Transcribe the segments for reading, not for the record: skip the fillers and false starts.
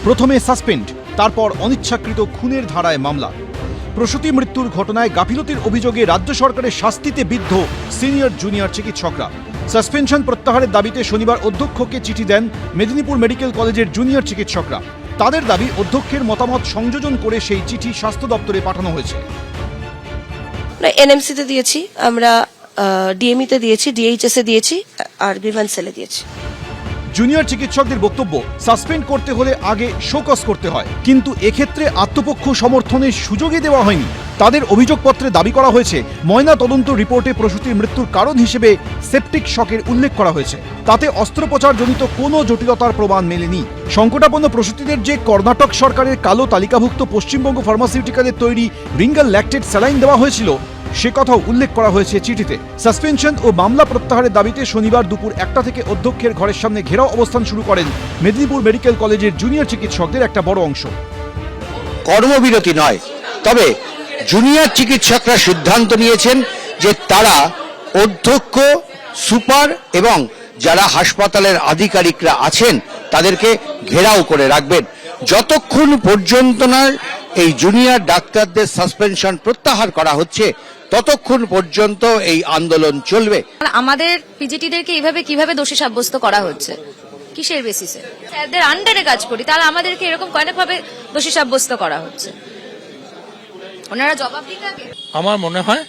প্রথমে সাসপেন্ড, তারপর অনিচ্ছাকৃত খুনের ধারায় মামলা। প্রসূতি মৃত্যুর ঘটনায় গাফিলতির অভিযোগে রাজ্য সরকারের শাস্তিতে বিদ্ধ সিনিয়র জুনিয়র চিকিৎসকরা। সাসপেনশন প্রত্যাহারের দাবিতে শনিবার অধ্যক্ষকে চিঠি দেন মেদিনীপুর মেডিকেল কলেজের জুনিয়র চিকিৎসকরা। তাদের দাবি, অধ্যক্ষের মতামত সংযোজন করে সেই চিঠি স্বাস্থ্য দপ্তরে পাঠানো হয়েছে। এনএমসিতে দিয়েছি, আমরা ডিএমইতে দিয়েছি, ডিএইচএসে দিয়েছি, আর গ্রিভান্স সেলে দিয়েছি। জুনিয়র চিকিৎসকদের বক্তব্য, সাসপেন্ড করতে হলে আগে শোকজ করতে হয়, কিন্তু এক্ষেত্রে আত্মপক্ষ সমর্থনের সুযোগই দেওয়া হয়নি। তাদের অভিযোগপত্রে দাবি করা হয়েছে, ময়না তদন্ত রিপোর্টে প্রসূতির মৃত্যুর কারণ হিসেবে সেপটিক শকের উল্লেখ করা হয়েছে। তাতে অস্ত্রোপচারজনিত কোনো জটিলতার প্রমাণ মেলেনি। সংকটাপন্ন প্রসূতিদের যে কর্ণাটক সরকারের কালো তালিকাভুক্ত পশ্চিমবঙ্গ ফার্মাসিউটিক্যালের তৈরি রিঙ্গাল ল্যাকটেড স্যালাইন দেওয়া হয়েছিল, সে কথাও উল্লেখ করা হয়েছে চিঠিতে। সাসপেনশন ও মামলা প্রত্যাহারের দাবিতে শনিবার দুপুর 1টা থেকে অধ্যক্ষের ঘরের সামনে ঘেরাও অবস্থান শুরু করেন মেদিনীপুর মেডিকেল কলেজের জুনিয়র চিকিৎসকদের একটা বড় অংশ। কর্মবিরতি নয়, তবে জুনিয়র চিকিৎসকরা সিদ্ধান্ত নিয়েছেন যে তারা অধ্যক্ষ, সুপার এবং যারা হাসপাতালের আধিকারিকরা আছেন তাদেরকে ঘেরাও করে রাখবেন যতক্ষণ পর্যন্ত না এই জুনিয়র ডাক্তারদের সাসপেনশন প্রত্যাহার করা হচ্ছে, ততক্ষণ পর্যন্ত এই আন্দোলন চলবে। আমাদের পিজিটিদেরকে এইভাবে কিভাবে দোষী সাব্যস্ত করা হচ্ছে, কিসের বেসিসে? স্যারদের আন্ডারে কাজ করি, তাহলে আমাদেরকে এরকম কয়েকভাবে দোষী সাব্যস্ত করা হচ্ছে। ওনারা জবাব দিতে আগে। আমার মনে হয়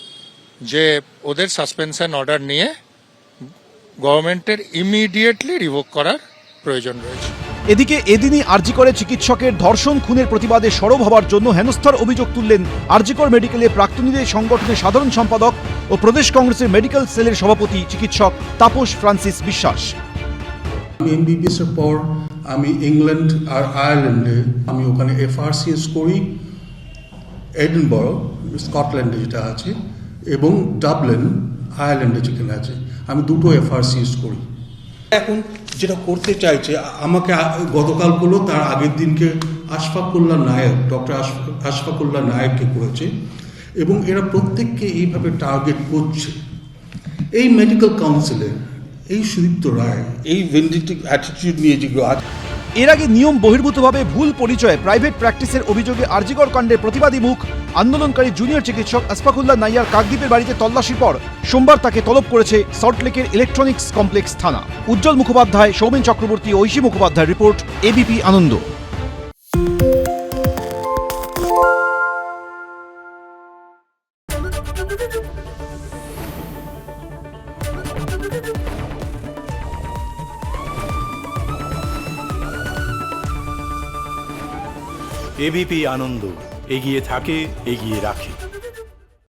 যে ওদের সাসপেনশন অর্ডার নিয়ে গভর্নমেন্টের ইমিডিয়েটলি রিভোক করার প্রয়োজন রয়েছে। এদিকে এদিনই আরজিকরে চিকিৎসকের ধর্ষণ খুনের প্রতিবাদে সরব হওয়ার জন্য হেনস্থার অভিযোগ তুললেন আরজিকর মেডিকেলের প্রাক্তনীদের সংগঠনের সাধারণ সম্পাদক ও প্রদেশ কংগ্রেসের মেডিকেল সেলের সভাপতি চিকিৎসক তাপস ফ্রান্সিস বিশ্বাস। এমবিবিএস এর পর আমি ইংল্যান্ড আর আয়ারল্যান্ডে আমি ওখানে এফআরসিএস করি, এডিনবরো স্কটল্যান্ডে যেটা আছে, এবং ডাবলিন আয়ারল্যান্ডে যেখানে আছে, আমি দুটো এফআরসিএস করি। এখন যেটা করতে চাইছে, আমাকে গতকাল করলো, তার আগের দিনকে আশফাকুল্লাহ নায়ক, ডক্টর আশফাকুল্লাহ নায়ককে করেছে, এবং এরা প্রত্যেককে এইভাবে টার্গেট করছে। এই মেডিকেল কাউন্সিলে এই সুদীপ্ত রায় এই ভেন্ডিটিভ অ্যাটিটিউড নিয়ে যেগুলো আছে। এর আগে নিয়ম বহির্ভূতভাবে ভুল পরিচয়ে প্রাইভেট প্র্যাকটিসের অভিযোগে আরজিকর কাণ্ডের প্রতিবাদী মুখ আন্দোলনকারী জুনিয়র চিকিৎসক আশফাকুল্লাহ নাইয়ার কাকদ্বীপের বাড়িতে তল্লাশির পর সোমবার তাকে তলব করেছে সল্টলেকের ইলেকট্রনিক্স কমপ্লেক্স থানা। উজ্জ্বল মুখোপাধ্যায়, সৌমেন চক্রবর্তী, ঐশী মুখোপাধ্যায় রিপোর্ট, এবিপি আনন্দ। এবিপি আনন্দ, এগিয়ে থাকে, এগিয়ে রাখে।